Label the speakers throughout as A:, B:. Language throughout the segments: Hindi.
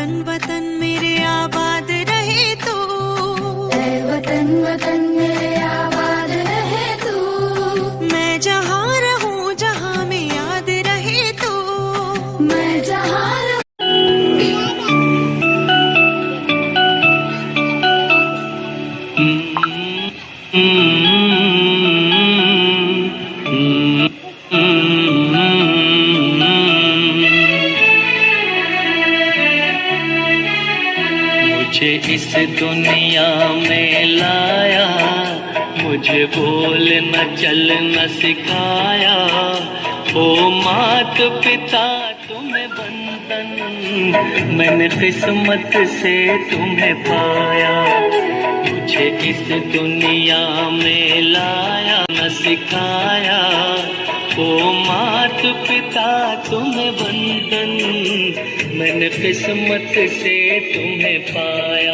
A: वतन वतन मेरे आबाद रहे तू,
B: ऐ वतन वतन मेरे आबाद रहे तू।
A: मैं जहाँ रहूं जहाँ में याद रहे तू,
B: मैं जहाँ
C: मुझे इस दुनिया में लाया, मुझे बोलना चलना सिखाया। ओ मात पिता तुम्हें बंधन, मैंने किस्मत से तुम्हें पाया। मुझे इस दुनिया में लाया न सिखाया। ओ मात पिता तुम्हें बंधन, मैंने किस्मत से तुम्हें पाया।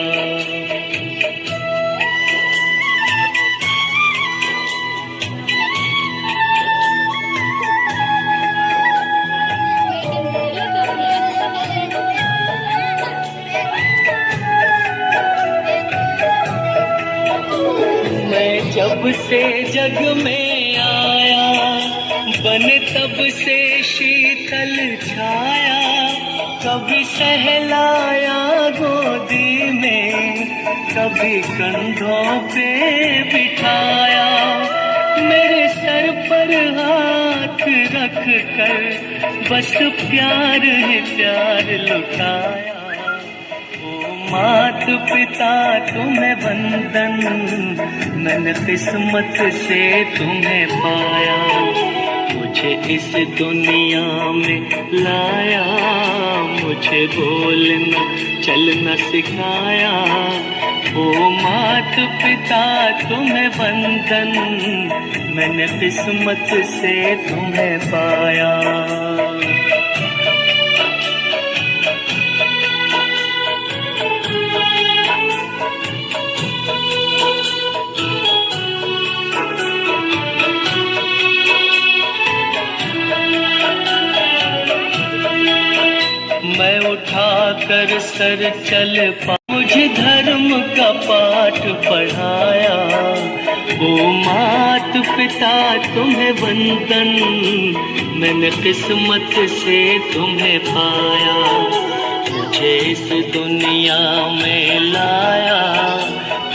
C: मैं जब से जग में आया, बने तब से शीतल छाया। कभी सहलाया गोदी में, कभी कंधों पे बिठाया। मेरे सर पर हाथ रख कर बस प्यार ही प्यार लुटाया। ओ मात पिता तुम्हें बंधन, मैंने किस्मत से तुम्हें पाया। मुझे इस दुनिया में लाया, मुझे बोलना चलना सिखाया। ओ मात पिता तुम्हें बंधन, मैंने किस्मत से तुम्हें पाया। मैं उठाकर सर चल पा, मुझे धर्म का पाठ पढ़ाया। ओ मात पिता तुम्हें बंधन, मैंने किस्मत से तुम्हें पाया। मुझे इस दुनिया में लाया,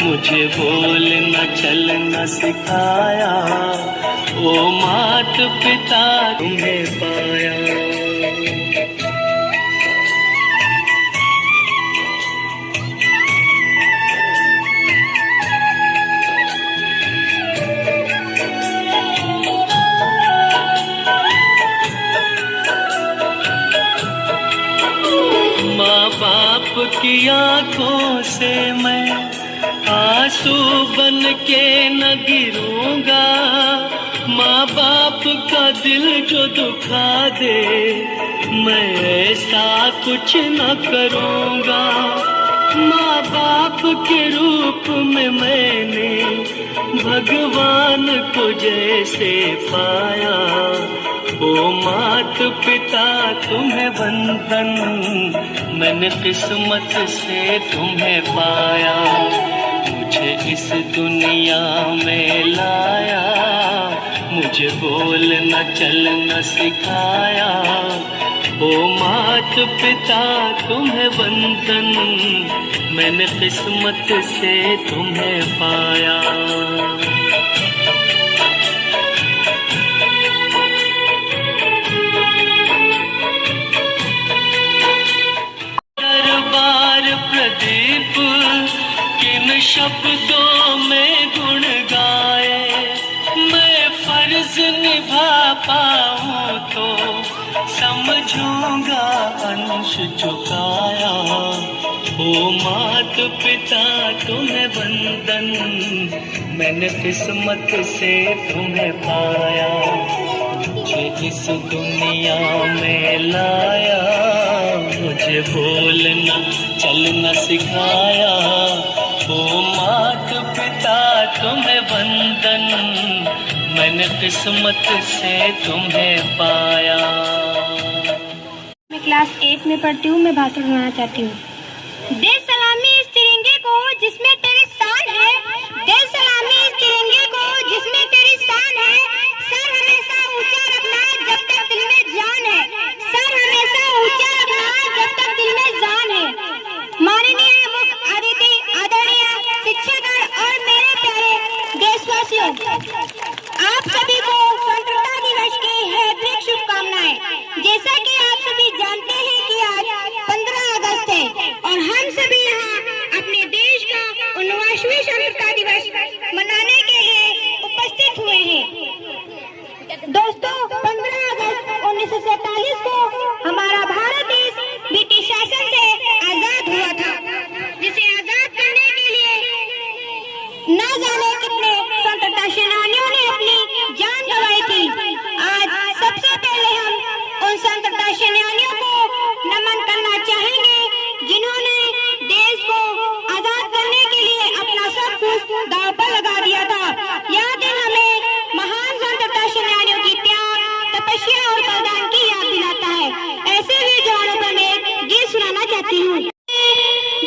C: मुझे बोलना चलना सिखाया। ओ मात पिता तुम्हें पाया। माँ बाप की आंखों से मैं आंसू बन के न गिरूंगा। माँ बाप का दिल जो दुखा दे, मैं ऐसा कुछ न करूंगा। माँ बाप के रूप में मैंने भगवान को जैसे पाया। ओ मात पिता तुम्हें बंधन, मैंने किस्मत से तुम्हें पाया। मुझे इस दुनिया में लाया, मुझे बोलना चलना सिखाया। ओ मात पिता तुम्हें बंधन, मैंने किस्मत से तुम्हें पाया। प्रदीप किन शब्दों में गुण गाए, मैं फर्ज निभा पाऊं तो समझूंगा अंश चुकाया। ओ मात पिता तुम्हें बंधन, मैंने किस्मत से तुम्हें पाया। मुझे इस दुनिया में लाया, मुझे बोलना चलना सिखाया। ओ मात पिता तुम्हें बंधन, मैंने किस्मत से तुम्हें पाया।
D: क्लास 8 में पढ़ती हूँ। मैं भाषण सुनाना चाहती हूँ। दे सलामी इस तिरंगे को जिसमें तेरी शान है, दे सलामी इस तिरंगे को जिसमें तेरी शान है। सर हमेशा ऊंचा रखना जब तक दिल में जान है, सर हमेशा ऊंचा रखना जब तक दिल में जान है। माननीय मुख्य अतिथि, आदरणीय शिक्षकगण और मेरे प्यारे देशवासियों, आप सभी को स्वतंत्रता दिवस की हार्दिक शुभकामनाएं। जैसा कि आप सभी जानते हैं कि आज 15 अगस्त है और हम सभी यहाँ अपने देश का 19वां स्वतंत्रता दिवस मनाने के लिए उपस्थित हुए हैं। दोस्तों, 15 अगस्त 1947 को हमारा भारत देश ब्रिटिश शासन से आजाद हुआ था, जिसे आजाद करने के लिए न जाने कितने स्वतंत्रता सेनानियों ने अपनी जान गंवाई थी। आज सबसे पहले हम उन स्वतंत्रता सेनानियों को नमन करना चाहेंगे जिन्होंने देश को आजाद करने के लिए अपना सब कुछ दांव पर लगा दिया था। यह दिन हमें महान स्वतंत्रता सेनानियों की त्याग, तपस्या और बलिदान की याद दिलाता है। ऐसे भी जवानों पर मैं एक गीत सुनाना चाहती हूँ।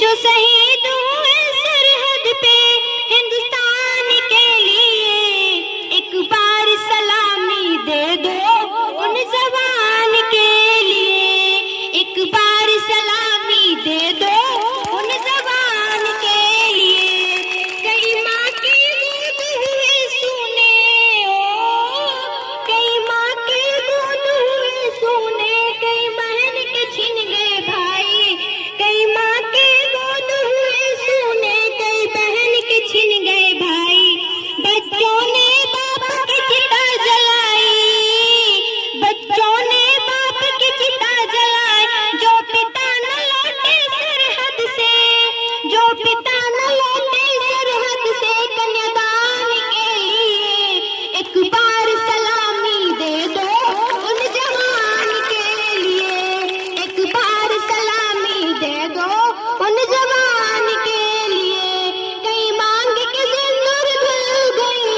D: जो शहीद हुए सरहद पे हिंदुस्तान के लिए, एक बार सलामी दे दो उन जवान के लिए, एक बार सलामी दे दो उन जवान के लिए। कई माँ की गोद हुए सुने, कई माँ की गोद हुए सुने, कई बहन के छिन गए भाई, कई माँ के गोद हुए सुने, कई बहन के छिन गए भाई। बच्चों ने बाप की चिता जलाई, बच्चों ने बाप की चिता जलाई, जो पिता न लौटे सरहद से, जो पिता न लौटे सरहद से। कन्यादान के लिए एक बार सलामी दे दो उन जवान के लिए, एक बार सलामी दे दो उन जवान के लिए। कई मांग के सिंदूर धुल गई,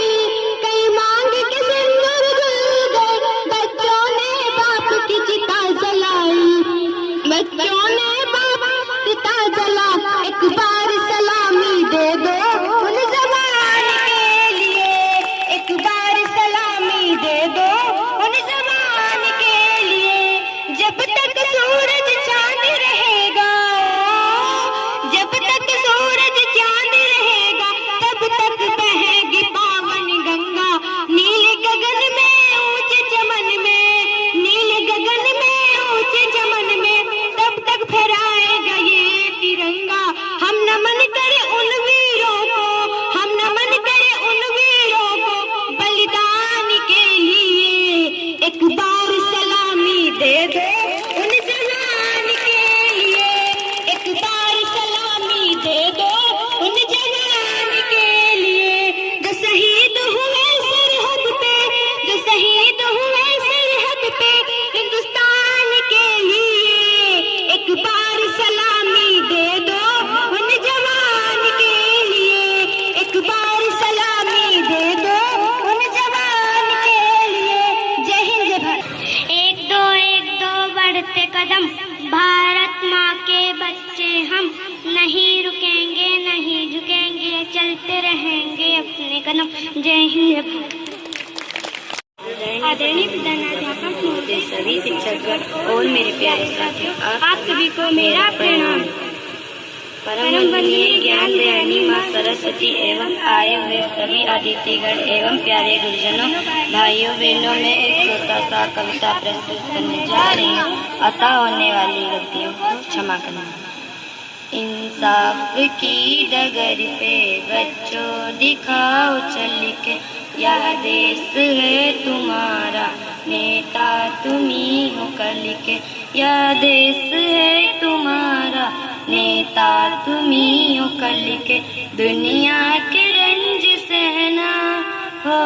D: कई मांग के सिंदूर धुल गए, बच्चों ने बाप की चिता जलाई, बच्चों ने बाप की चिता जला। एक बार सलामी दे दो उन जवान के लिए, एक बार सलामी दे दो उन जवान के लिए। जब तक सूरज चांद रहेगा, जब तक सूरज चांद रहेगा, तब तक बहेगी पावन गंगा। नीले गगन में ऊंचे चमन में, नीले गगन में ऊंचे चमन में, तब तक फहराएगा ये तिरंगा। हम नमन करें उन वीरों को, हम नमन करें उन वीरों को, बलिदान के लिए। एक बार सलामी दे दो उन जवान के लिए, एक बार सलामी दे दो उन जवान के लिए। जो शहीद हुए सरहद पे, जो शहीद हुए सरहद पे हिंदुस्तान के लिए, एक बार सलामी दे दो उन जवान के लिए, एक बार सलामी दे दो उन जवान के लिए। जय हिंद, जय भारत।
E: एक दो बढ़ते कदम, भारत माँ के बच्चे हम, नहीं रुकेंगे नहीं झुकेंगे, चलते रहेंगे अपने कदम। जय हिंद। आदरणीय प्रधानाध्यापक महोदय,
F: सभी शिक्षकगण और मेरे प्यारे साथियों,
E: आप सभी को मेरा प्रणाम।
F: परम वंदनीय ज्ञान दयानी माँ सरस्वती एवं आए हुए सभी अतिथिगण एवं प्यारे गुरुजनों, भाइयों बहनों, में एक छोटा सा कविता प्रस्तुत करने जा रही हूँ। अता होने वाली गलतियों को क्षमा करना। इंसाफ की डगर पे बच्चों दिखाओ चल के, यह देश है तुम्हारा, नेता तुम्ही हो कल के। यह देश है तुम्हारा, नेता तुम्ही हो कल के। दुनिया के रंज सहना हो,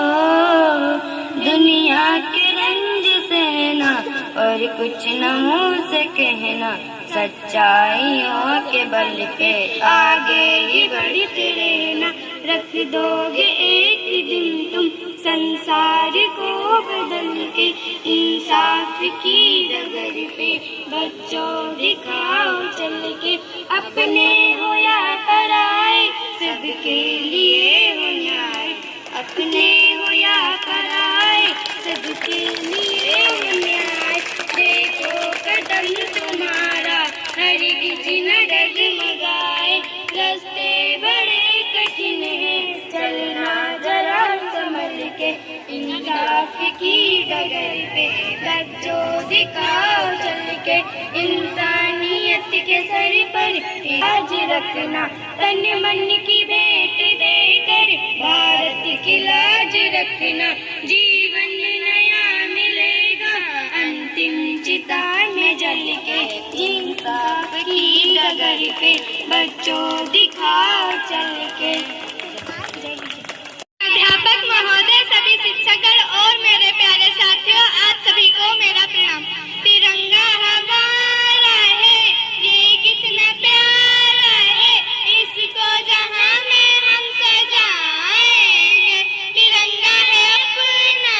F: दुनिया के रंज सहना, और कुछ न मुँह से कहना। सच्चाइयों के बल पे आगे ही बढ़ते रहना। रख दोगे एक दिन तुम संसार को बदल के। इंसाफ की डगर पे बच्चों दिखाओ चल के, अपने हो या पराए सबके लिए हो न्याय, अपने हो या पराए सबके लिए हो न्याय। देखो कदम तुम्हारा हरगिज न डगमगाए, रास्ते बड़े कठिन हैं चलना जरा संभल के। इंसाफ की डगर पे बच्चों दिखाओ चल के, इंसानियत के सर पर ताज रखना, तन मन की भेंट देकर भारत की लाज रखना। जीवन नया मिलेगा अंतिम चिता में जल के, इंसाफ की डगर पे बच्चों दिखाओ चल के।
D: अध्यापक महोदय, सभी शिक्षकगण और मेरे प्यारे साथियों, आप सभी को मेरा प्रणाम। तिरंगा हमारा है, ये कितना प्यारा है, इसको जहां में हम सजाएंगे। तिरंगा है अपना,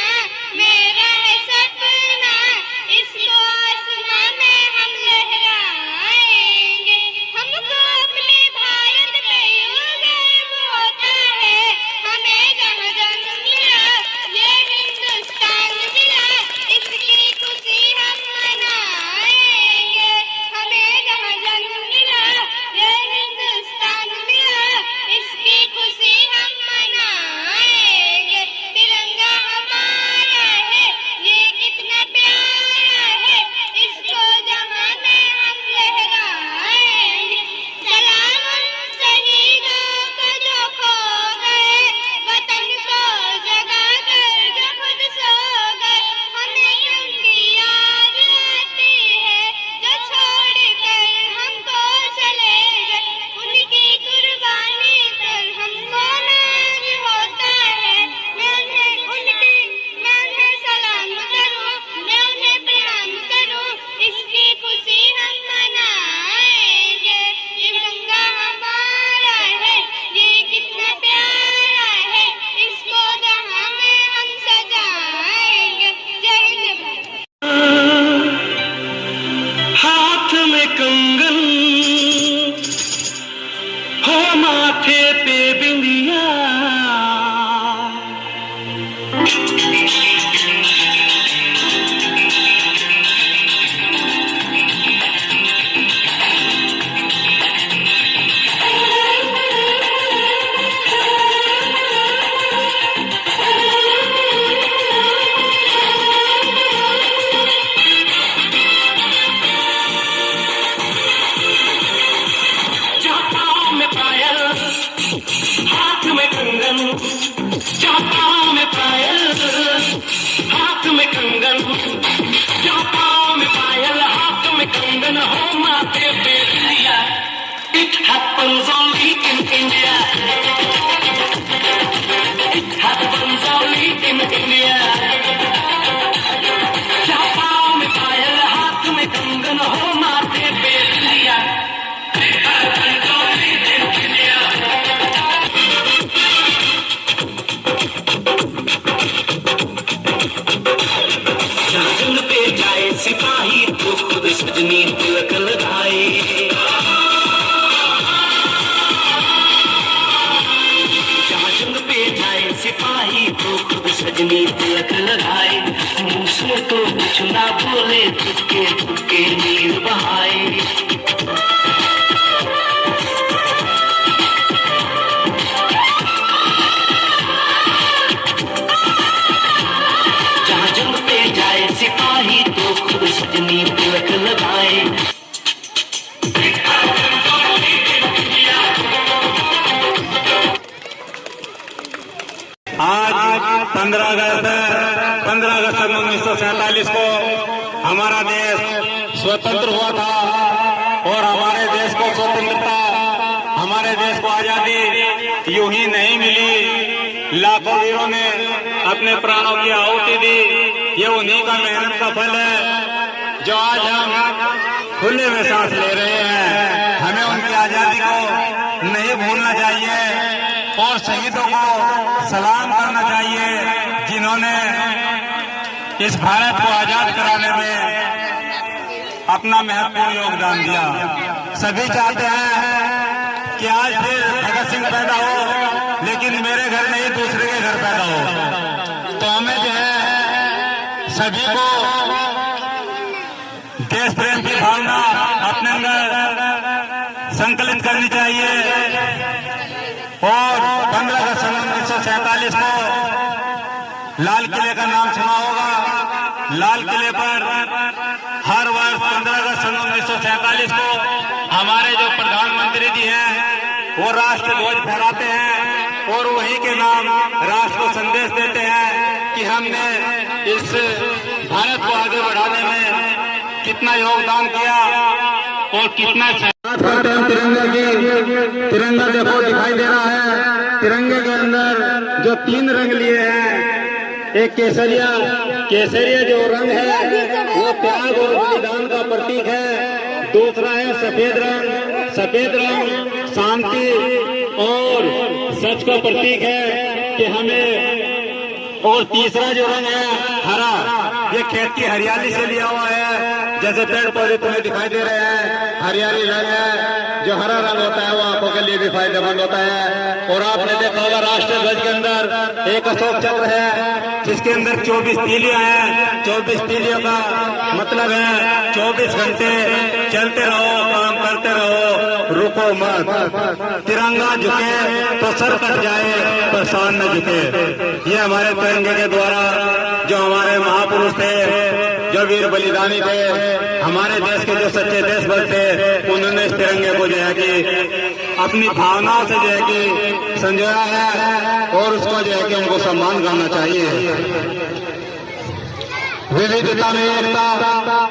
D: मेरा है सपना, इसको आसमां में हम लहराएंगे। हमको अपने भारत पे यूं गर्व होता है, हमें जहाँ जन्म मिला ये हिंदुस्तान मिला, इसकी खुशी हम मनाएंगे। हमें जहाँ जन्म मिला ये हिंदुस्तान मिला, इसकी खुशी हम मनाएंगे। तिरंगा हमारा है, ये कितना प्यारा है, इसको जहाँ में हम लहराएंगे। सलाम उन शहीदों को जो खो गए, वतन को जगा कर जो खुद सो गए। हमें उनकी याद आती है जो छोड़ कर हमको चले गए, उनकी कुर्बानी पर हमको नाज होता है। मैं उन्हें सलाम करूं, मैं उन्हें प्रणाम करूं, इसकी खुशी हम मनाएंगे। तिरंगा हमारा है, ये कितना प्यारा है, इसको जहां में हम सजाएंगे। जय हिंद भारत।
C: हाथ में कंगन हो माथे पे बिंदिया, जापाओं में पायल, हाथ में कंगन, जापाओं में पायल, हाथ में कंगन, जापाओं में पायल, हाथ में कंगन, हो माथे पे बिंदिया। It happens only in India. It happens only in India. जापाओं में पायल, हाथ में कंगन, हो माथे पे बिंदिया। It happens only in India. जंग पे जाए सिपाही तो खुद सजनी तिलक लगाए, जंग पे जाए सिपाही तो खुद सजनी तिलक लगाए। मुंह से तो कुछ ना बोले, चुपके चुपके नीर बहाए। जहाँ जंग पे जाए सिपाही तो खुद सजनी तिलक लगाए।
G: आज 15 अगस्त 1947 को हमारा देश स्वतंत्र हुआ था और हमारे देश को स्वतंत्रता, हमारे देश को आजादी यूं ही नहीं मिली। लाखों वीरों ने अपने प्राणों की आहुति दी। ये उन्हीं का मेहनत का फल है जो आज हम खुले में सांस ले रहे हैं। हमें उनकी आजादी को नहीं भूलना चाहिए और शहीदों को सलाम करना चाहिए। जिन्होंने इस भारत को आजाद कराने में अपना महत्वपूर्ण योगदान दिया। सभी चाहते हैं कि आज फिर भगत सिंह पैदा हो, लेकिन मेरे घर नहीं दूसरे के घर पैदा हो। तो हमें जो है सभी को देश प्रेम की भावना अपने अंदर संकलित करनी चाहिए और 15 अगस्त 1947 को लाल किले का नाम सुना होगा। लाल किले पर हर वर्ष 15 अगस्त 1947 को हमारे जो प्रधानमंत्री जी हैं वो राष्ट्र ध्वज फहराते हैं और वही के नाम राष्ट्र को संदेश देते हैं कि हमने इस भारत को आगे बढ़ाने में कितना योगदान किया और कितना करते हैं। तिरंगा देखो दिखाई दे रहा है। तिरंगे के अंदर जो 3 रंग लिए हैं, एक केसरिया जो रंग है वो त्याग और बलिदान का प्रतीक है। दूसरा है सफेद रंग शांति और सच का प्रतीक है कि हमें, और तीसरा जो रंग है हरा, ये खेत की हरियाली से लिया हुआ है। जैसे पेड़ पौधे तुम्हें दिखाई दे रहे हैं, हरियाली रंग है। जो हरा रंग होता है वो आंखों के लिए भी फायदेमंद होता है। और आपने देखा होगा राष्ट्रीय ध्वज के अंदर एक अशोक चक्र है जिसके अंदर 24 तीलियां हैं। 24 तीलियों का मतलब है 24 घंटे चलते रहो, काम करते रहो, रुको मत। तिरंगा झुके तो सर कट जाए पर शान न झुके। ये हमारे तिरंगे के द्वारा जो हमारे महापुरुष थे, जो वीर बलिदानी थे, हमारे देश के जो सच्चे देशभक्त थे, उन्होंने इस तिरंगे को जो है कि अपनी भावनाओं से जो है कि संजोया है और उसको जो है कि उनको सम्मान करना चाहिए। विविधता में एकता,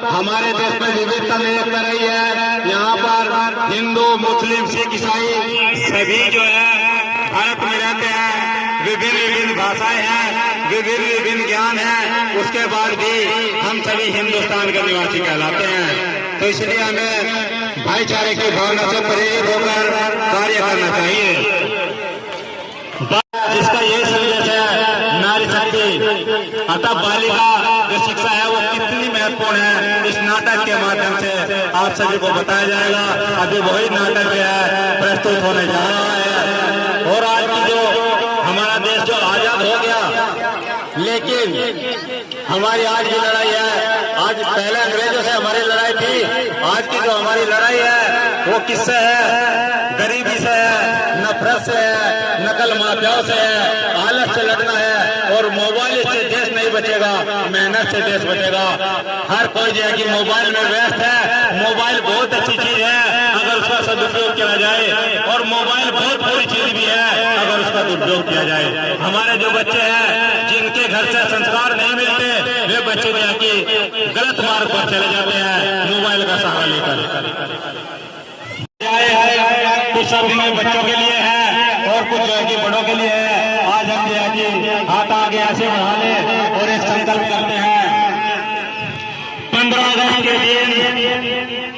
G: हमारे देश में विविधता में एकता रही है। यहाँ पर हिंदू, मुस्लिम, सिख, ईसाई सभी जो है भारत में रहते हैं। विभिन्न भाषाएं हैं, विभिन्न ज्ञान है, उसके बाद भी हम सभी हिंदुस्तान के निवासी कहलाते हैं। तो इसलिए हमें भाईचारे की भावना से प्रेरित होकर कार्य करना चाहिए। जिसका ये संदेश है नारी शक्ति, अतः बालिका जो शिक्षा है वो कितनी महत्वपूर्ण है, इस नाटक के माध्यम से आप सभी को बताया जाएगा। अभी वही नाटक जो है प्रस्तुत होने जा रहा है। और आज की जो हमारा देश जो आजाद हो गया, लेकिन हमारी आज की लड़ाई है, आज पहले अंग्रेजों से हमारी लड़ाई थी, आज की जो हमारी लड़ाई है वो किससे है? गरीबी से है, नफरत से है, नकल माफियाओं से है, आलस से लड़ना है। और मोबाइल से देश नहीं बचेगा, मेहनत से देश बचेगा। हर कोई जो है कि मोबाइल में व्यस्त है। मोबाइल बहुत अच्छी चीज है अगर उसका सदुपयोग किया जाए, और मोबाइल बहुत बुरी चीज भी है अगर उसका दुरुपयोग किया जाए। हमारे जो बच्चे हैं जिनके घर से संस्कार नहीं मिलते, वे बच्चे जो है कि गलत मार्ग पर चले जाते हैं मोबाइल का सहारा लेकर। कुछ सब बच्चों के लिए है और कुछ जो है कि बड़ों के लिए है। आज हम जो है कि हाथ आगे ऐसे बढ़ा ले और एक संकल्प करते हैं। 15 अगस्त के दिन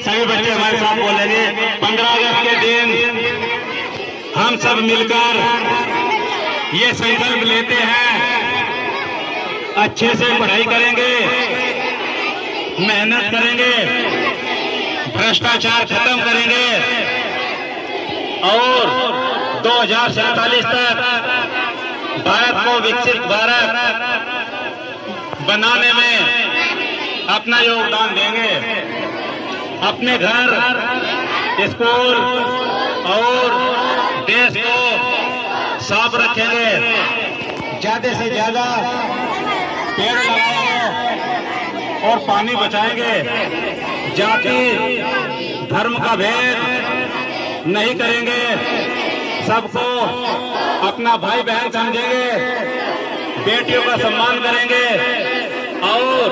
G: सभी बच्चे हमारे साथ बोलेंगे। 15 अगस्त के दिन हम सब मिलकर ये संकल्प लेते हैं, अच्छे से पढ़ाई करेंगे, मेहनत करेंगे, भ्रष्टाचार खत्म करेंगे और 2047 तक भारत को विकसित भारत बनाने में अपना योगदान देंगे। अपने घर, स्कूल और देश को साफ रखेंगे, ज्यादा से ज्यादा पेड़ लगाएंगे और पानी बचाएंगे। जाति धर्म का भेद नहीं करेंगे, सबको अपना भाई बहन समझेंगे, बेटियों का सम्मान करेंगे और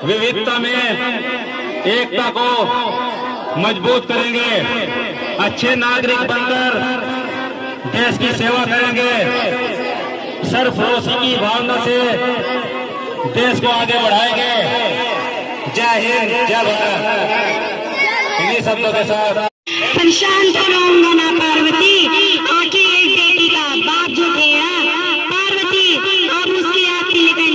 G: विविधता में एकता को मजबूत करेंगे। अच्छे नागरिक बनकर देश की सेवा करेंगे। सरफरोशी की भावना से देश को आगे बढ़ाएंगे। जय हिंद, जय भारत। इन्हीं शब्दों के साथ
D: शांत रहूंगा ना पार्वती, आखिर एक बेटी का बाप जो थे पार्वती, आप उसकी आरती लेकर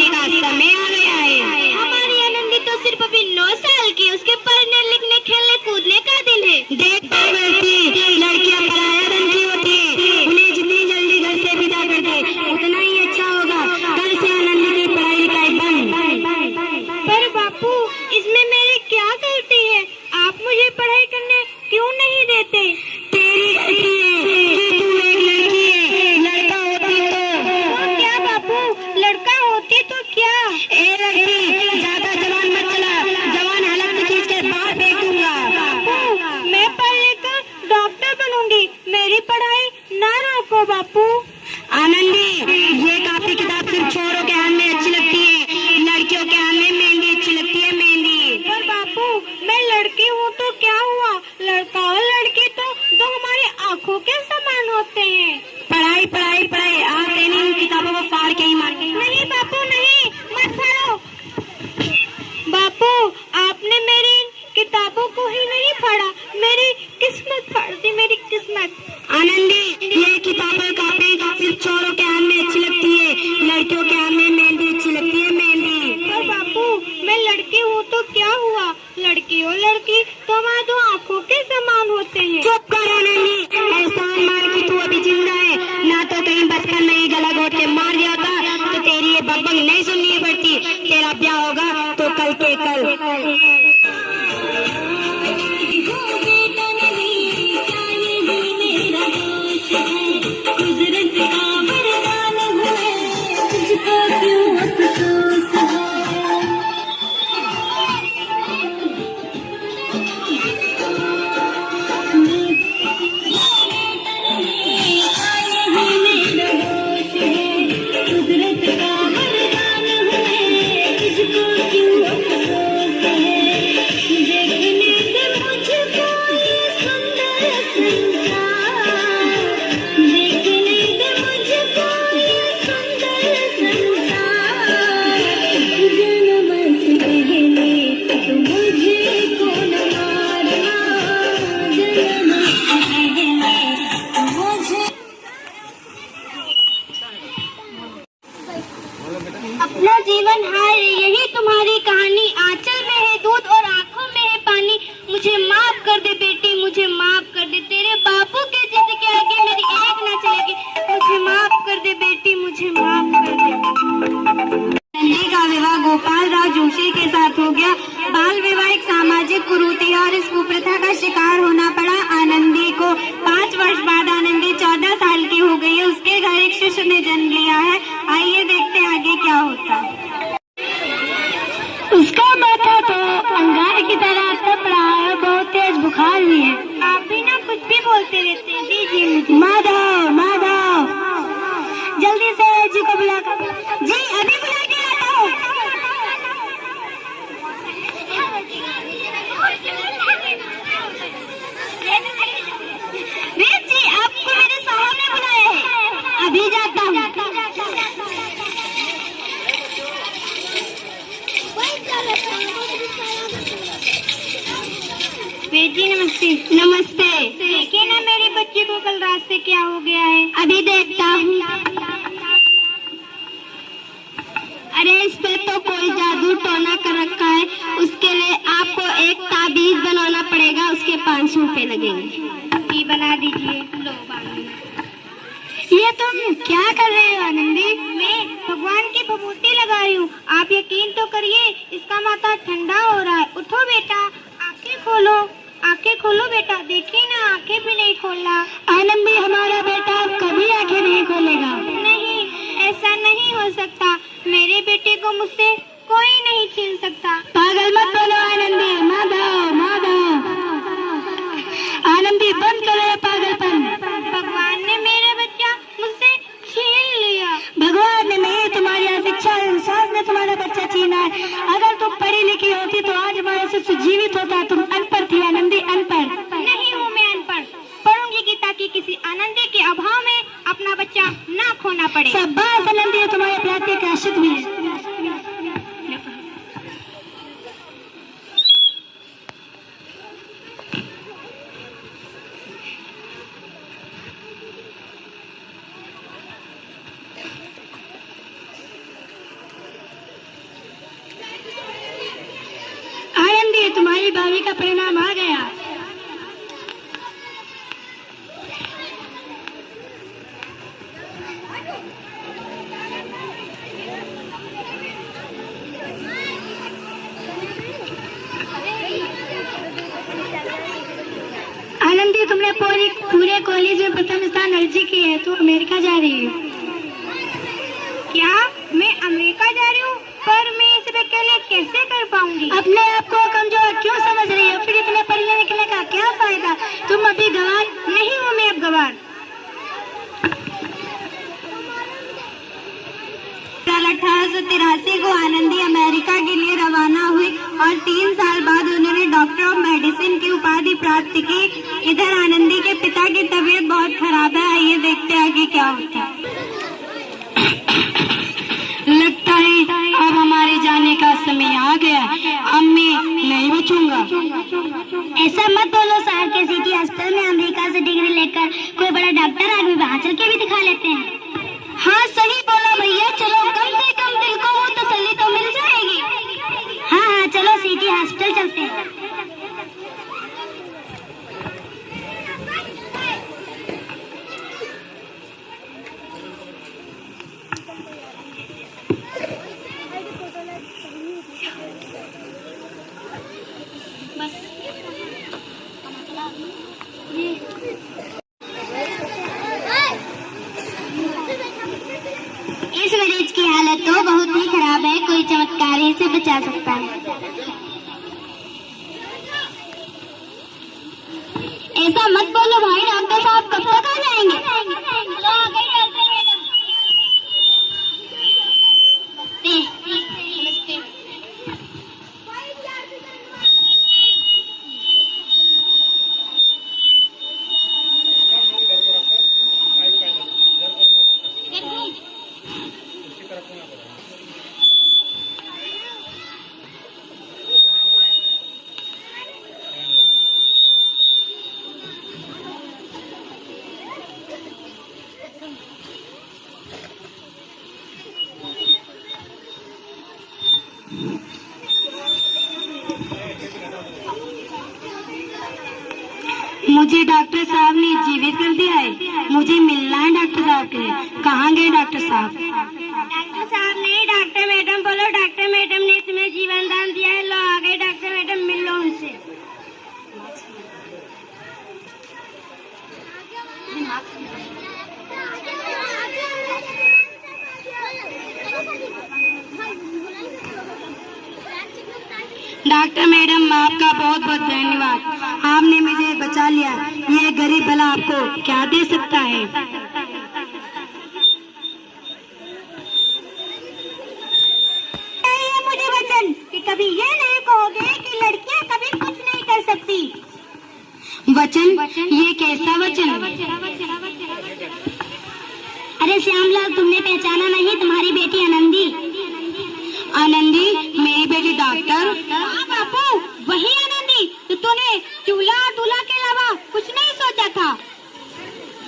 D: हो बापू? आनंदी, ये कॉपी किताब सिर्फ छोरों के हाथ में अच्छी लगती है, लड़कियों के हाथ में मेहंदी अच्छी लगती है, मेहंदी। पर बापू, मैं लड़की हूँ तो क्या हुआ? लड़का और लड़की तो हमारी आंखों के समान होते हैं। पढ़ाई पढ़ाई पढ़ाई, आप इन किताबों को फाड़ के ही मारेंगे। नहीं बापू नहीं, मत फाड़ो। बापू, आपने मेरी किताबों को ही नहीं फाड़ा, मेरी किस्मत फाड़ दी, मेरी किस्मत। आनंदी, ये किताबें कॉपी सिर्फ छोरों के हाथ में अच्छी लगती है, लड़कियों के हाथ में मेहंदी अच्छी लगती है, मेहंदी। पर बापू, मैं लड़की हूँ तो क्या हुआ? लड़की और लड़की तो हमारे दो आंखों के समान होते हैं। चुप कर आनंदी, एहसान मान कि तू अभी जिंदा है, ना तो कहीं बचपन में ही गला घोट के मार दिया होता तो तेरी ये बकबक नहीं सुननी पड़ती। तेरा ब्याह होगा तो कल के कल। अपना जीवन हाय रे, यही तुम्हारी कहानी। आंचल में है दूध और आंखों में है पानी। मुझे माफ कर दे बेटी, मुझे माफ कर दे, तेरे बापू के जिद के आगे मेरी एक ना चलेगी। मुझे माफ कर दे बेटी, मुझे माफ कर दे। नंदी का विवाह गोपाल राव जोशी के साथ हो गया। बाल विवाह एक सामाजिक कुरीति और इस कुप्रथा का शिकार होना पड़ा आनंदी को। 5 वर्ष बाद आनंदी 14 साल की हो गई है। उसके घर एक शिशु ने जन्म लिया है। आइए देखते हैं आगे क्या होता है। उसका माथा तो अंगार की तरह तप रहा है, बहुत तेज बुखार भी है। आप भी ना कुछ भी बोलते रहते हैं, दीजिए मुझे। माधव, माधव, जल्दी से जी को बुला कर। जी अभी बुला के आता हूँ। जी आपको मेरे साहब ने बुलाया है, अभी जाता हूँ। जी नमस्ते। नमस्ते। देखिए ना मेरे बच्चे को कल रात से क्या हो गया है। अभी देखता हूँ। अरे इस पे तो कोई जादू टोना कर रखा है। उसके लिए आपको एक ताबीज बनाना पड़ेगा, उसके 500 रुपए लगेंगे। बना दीजिए। लो ये तुम क्या कर रहे हो आनंदी? मैं भगवान की भभूति लगा रही हूँ। आप यकीन तो करिए, इसका माथा ठंडा हो रहा है। उठो बेटा, आंखें खोलो, आंखें खोलो बेटा। देखिए ना, आंखें भी नहीं खोला। आनंदी, हमारा बेटा कभी आंखें नहीं खोलेगा। नहीं, ऐसा नहीं हो सकता। मेरे बेटे को मुझसे कोई नहीं छीन सकता। पागल मत बोलो आनंदी। माधव, माधव, आनंदी बंद करो पागलपन। भगवान ने मेरा बच्चा मुझसे छीन लिया। भगवान ने नहीं, तुम्हारी अशिक्षा विश्वास ने तुम्हारा बच्चा छीना है। अगर तुम पढ़ी लिखी होती तो आज हमारे से जीवित होता। तुम अनपढ़ थी आनंदी, अनपढ़। नहीं हूँ मैं अनपढ़। पढ़ूंगी कि ताकि किसी आनंदी के अभाव में अपना बच्चा ना खोना पड़े। शाबाश आनंदी, तुम्हारे प्रार्थना का आशिक भी है। आनंदी, तुम्हारी बारी का परिणाम आ गया। आनंदी, तुमने पूरे कॉलेज में प्रथम स्थान अर्जित की है। तू अमेरिका जा रही है। क्या मैं अमेरिका जा रही हूँ? पर मैं इसे अकेले कैसे कर पाऊंगी? अपने आप को कमजोर क्यों समझ रही हो? फिर इतने पढ़ने लिखने का क्या फायदा? तुम अभी गवार नहीं हो। मैं अब गवार। आनंदी अमेरिका के लिए रवाना हुई और 3 साल बाद उन्होंने डॉक्टर ऑफ मेडिसिन की उपाधि प्राप्त की। इधर आनंदी के पिता की तबीयत बहुत खराब है। आइए देखते हैं आगे क्या होता है। लगता है अब हमारे जाने का समय आ गया। अब मैं नहीं बचूंगा।
E: ऐसा मत बोलो सर के सिटी हॉस्पिटल में अमेरिका से डिग्री लेकर कोई बड़ा डॉक्टर आदमी वहाँ चल के भी दिखा लेते हैं।
D: हाँ सही बोला भैया, चलो कम से कम दिल को वो तसल्ली तो मिल जाएगी।
E: हाँ हाँ चलो सिटी हॉस्पिटल चलते हैं। इस मरीज की हालत तो बहुत ही खराब है, कोई चमत्कार ही से बचा सकता है।
D: ऐसा मत बोलो भाई, डॉक्टर साहब कब तक आ जाएंगे? मुझे डॉक्टर साहब ने जीवित कर दिया है। मुझे मिलना है डॉक्टर साहब के। कहाँ गए डॉक्टर साहब?
E: डॉक्टर साहब नहीं, डॉक्टर मैडम बोलो। डॉक्टर मैडम ने तुम्हें जीवन दान दिया है। लो आ गए डॉक्टर मैडम, मिल लो उनसे।
D: डॉक्टर मैडम आपका बहुत बहुत धन्यवाद, आपने मुझे बचा लिया। ये गरीब भला आपको क्या दे सकता है?
E: मुझे वचन कि कभी ये नहीं कहोगे कि लड़कियां कभी कुछ नहीं कर सकती।
D: वचन? ये कैसा वचन?
E: अरे श्यामलाल, तुमने पहचाना नहीं? तुम्हारी बेटी आनंदी।
D: आनंदी? मेरी बेटी डॉक्टर?
E: हाँ बापू, वही आनंदी तो तूने चूल्हा दूल्हा के अलावा कुछ नहीं सोचा था।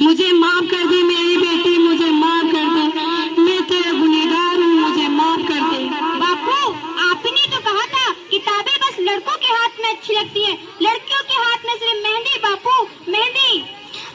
D: मुझे माफ कर दे मेरी बेटी, मुझे माफ कर दे। मैं तेरा गुनहगार हूँ, मुझे माफ कर दे।
E: बापू, आपने तो कहा था किताबें बस लड़कों के हाथ में अच्छी लगती है, लड़कियों के हाथ में सिर्फ मेहंदी। बापू, मेहंदी।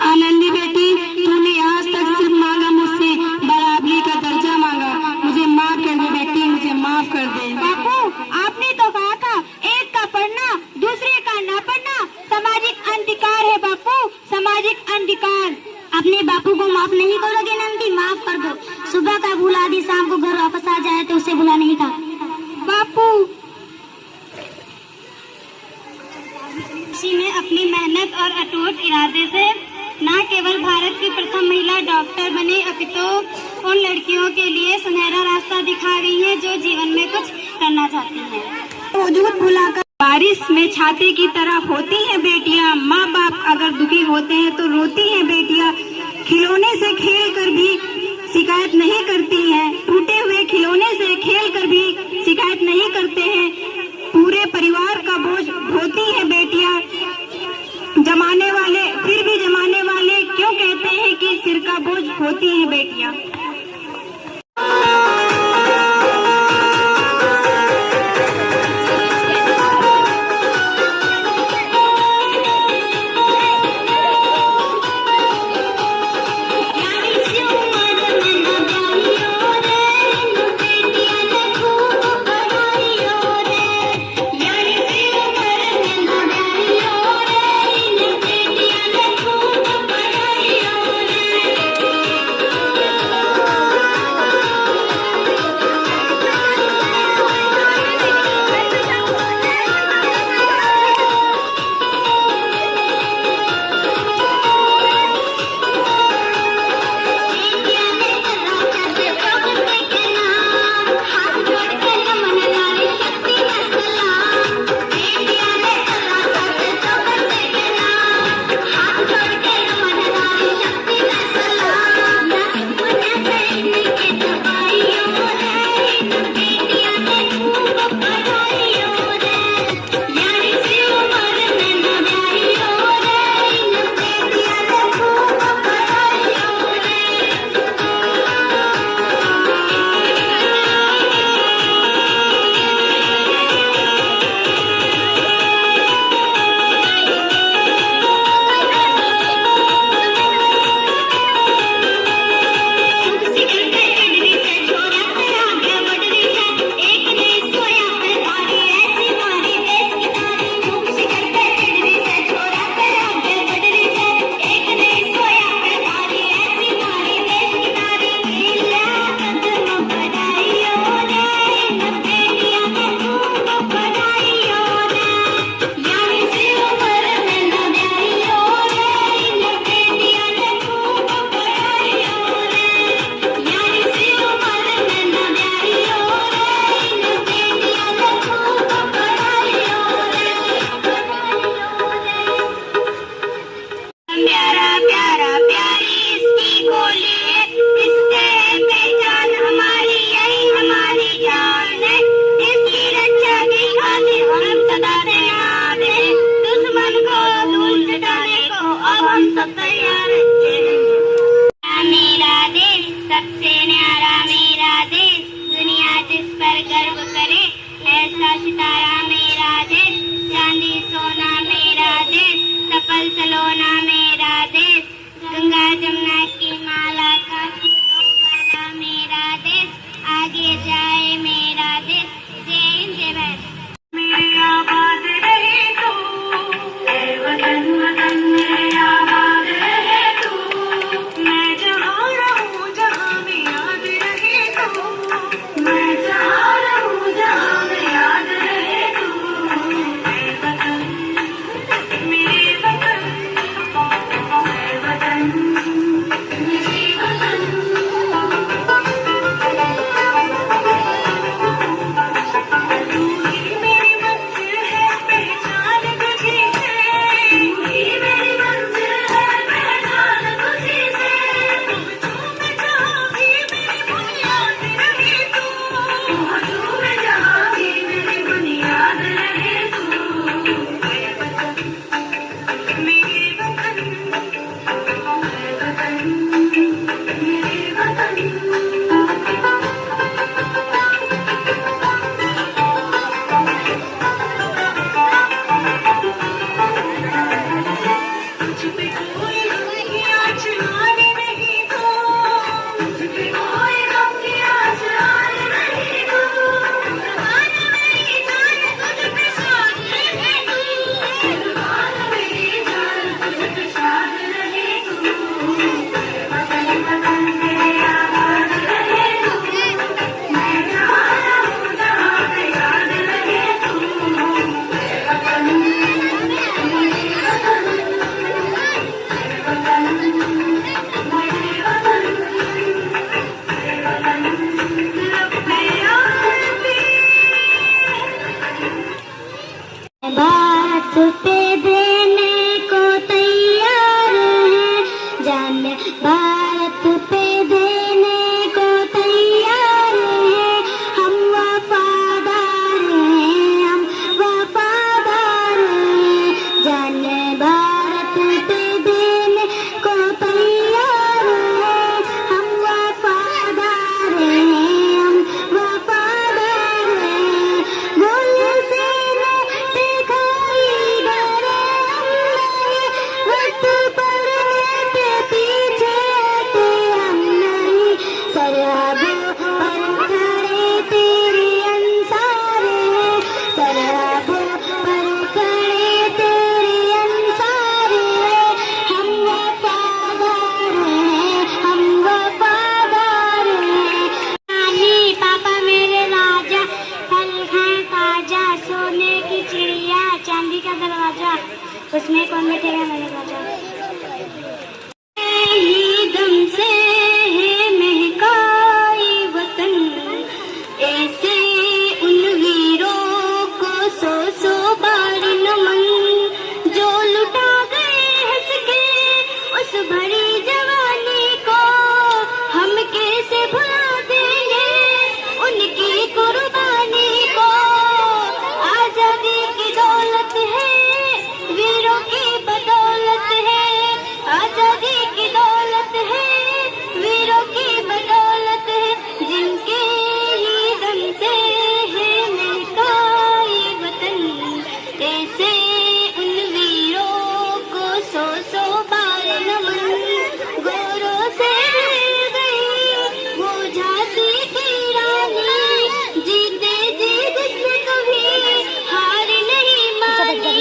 D: आनंदी बेटी, तूने आज तक सिर्फ मांगा मुझसे बराबरी का दर्जा मांगा। मुझे माफ कर दे बेटी, मुझे माफ कर दे।
E: बापू, आपने तो कहा था एक का पढ़ना दूसरे का ना पढ़ना सामाजिक अधिकार है। बापू, सामाजिक अधिकार।
D: अपने बापू को माफ नहीं करोगे नंदी? माफ कर दो। सुबह का भूला आदि शाम को घर वापस आ जाए तो उसे भूला नहीं था।
E: बापू, ने अपनी मेहनत और अटूट इरादे से न केवल भारत की प्रथम महिला डॉक्टर बने, अपितु उन लड़कियों के लिए सुनहरा रास्ता दिखा गई है जो जीवन में कुछ करना चाहती हैं।
D: वजूद भुलाकर बारिश में छाते की तरह होती हैं बेटियां। माँ बाप अगर दुखी होते हैं तो रोती हैं बेटियां। खिलौने से खेल कर भी शिकायत नहीं करती हैं। टूटे हुए खिलौने से खेल कर भी शिकायत नहीं करते हैं। पूरे परिवार का बोझ ढोती हैं बेटियां। जमाने वाले फिर भी जमाने वाले क्यों कहते हैं कि सिर का बोझ ढोती हैं बेटियां।
E: बाजा, उसमें कौन बैठेगा मैंने बाजा।
D: दम से है महकाई वतन, ऐसे उन वीरों को सौ सौ बार नमन, जो लुटा गए हंस के उस भरी जवानी को, हम कैसे भुला देंगे उनकी कुर्बानी को। आजादी की दौलत है वीरों की बदौलत है, आजादी की दौलत है वीरों की बदौलत है, जिनके ही दम से है महकाई वतन, ऐसे उन वीरों को सौ सौ बार नमन। गोरों से रह गई वो झांसी की रानी, जीते जी जिसने कभी हार नहीं मानी,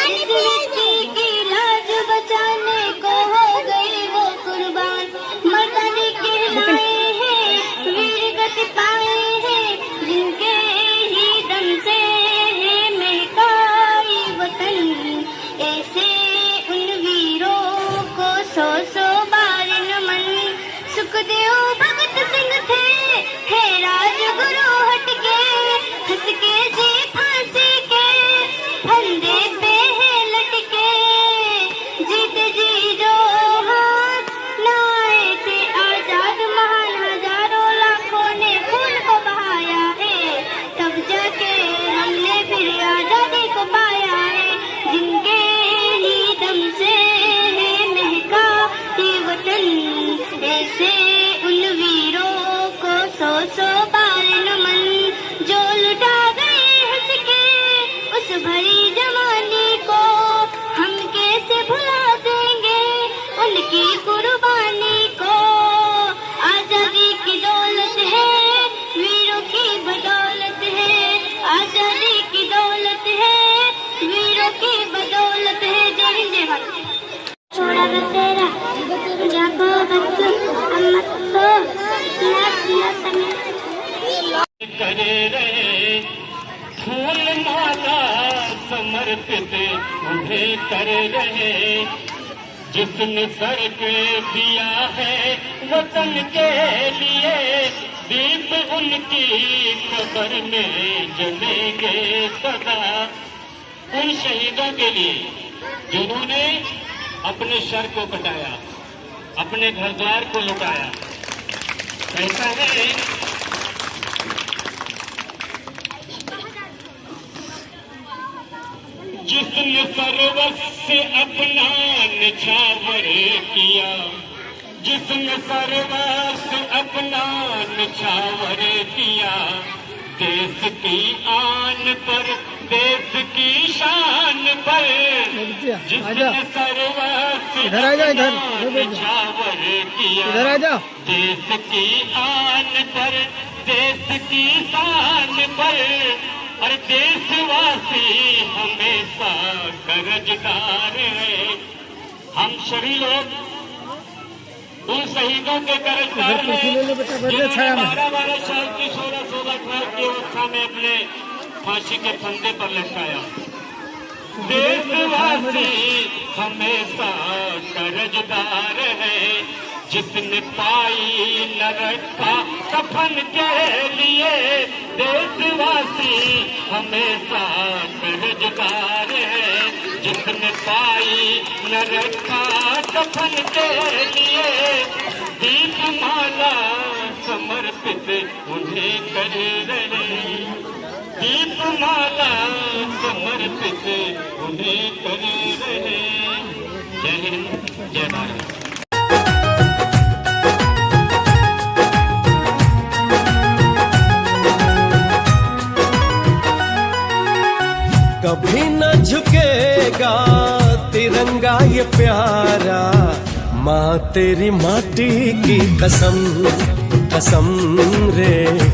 D: इस मिट्टी की लाज बचाने को हो गई वो कुर्बान। मर्दानी कहलाए हैं वीर गति पाए हैं, जिनके ही दम से है महकाई वतन, ऐसे उन वीरों को सौ सौ बार नमन। सुखदेव भगत सिंह थे है राजगुरु हटके, हंस के जी फांसी के फंदे पे है लटके, जीते जी जो हाथ लाए थे आजाद महान, हजारों लाखों ने खून को बहाया है, तब जाके हमने फिर आजादी को पाया है, जिनके ही दम से है महकाई वतन, ऐसे उन वीरों को सौ सौ बार नमन, जो लुटा गए हंस के उस भरी जवानी को, हम कैसे भुला देंगे उनकी कुर्बानी को। आजादी की दौलत है वीरों की बदौलत है, आजादी की दौलत है वीरों की बदौलत है। जय हिंद जय भारत। छोड़ा बसेरा जागो बच्चों अम्मत को
C: करे रहे फूल माला समर्पित उन्हें कर रहे, जिसने सर के दिया है वतन के लिए, दीप उनकी कब्र में जलेंगे सदा। उन शहीदों के लिए जिन्होंने अपने सर को कटाया, अपने घर द्वार को लुटाया। ऐसा है जिसने सर्वस्व अपना निछावर किया, जिसने सर्वस्व अपना निछावर किया, देश की आन पर देश की शान पर, जिसने सर्वस्व अपना निछावर किया, देश की आन पर देश की शान पर, और देशवासी हमेशा कर्जदार है। हम सभी लोग उन शहीदों के कर्जदार हैं जिन्होंने 12-12 साल की 16-16 साल की अवस्था में अपने फांसी के फंदे पर लटकाया। देशवासी हमेशा कर्जदार है, जिसने पाई न रखा कफन के लिए, देशवासी हमेशा कर्जदार है, जिसने पाई न रखा कफन के लिए, दीपमाला समर्पित उन्हें कर रहे, दीपमाला समर्पित उन्हें कर रहे। जय हिंद जय भारत।
H: कभी न झुकेगा तिरंगा ये प्यारा, माँ तेरी माटी की कसम कसम रे।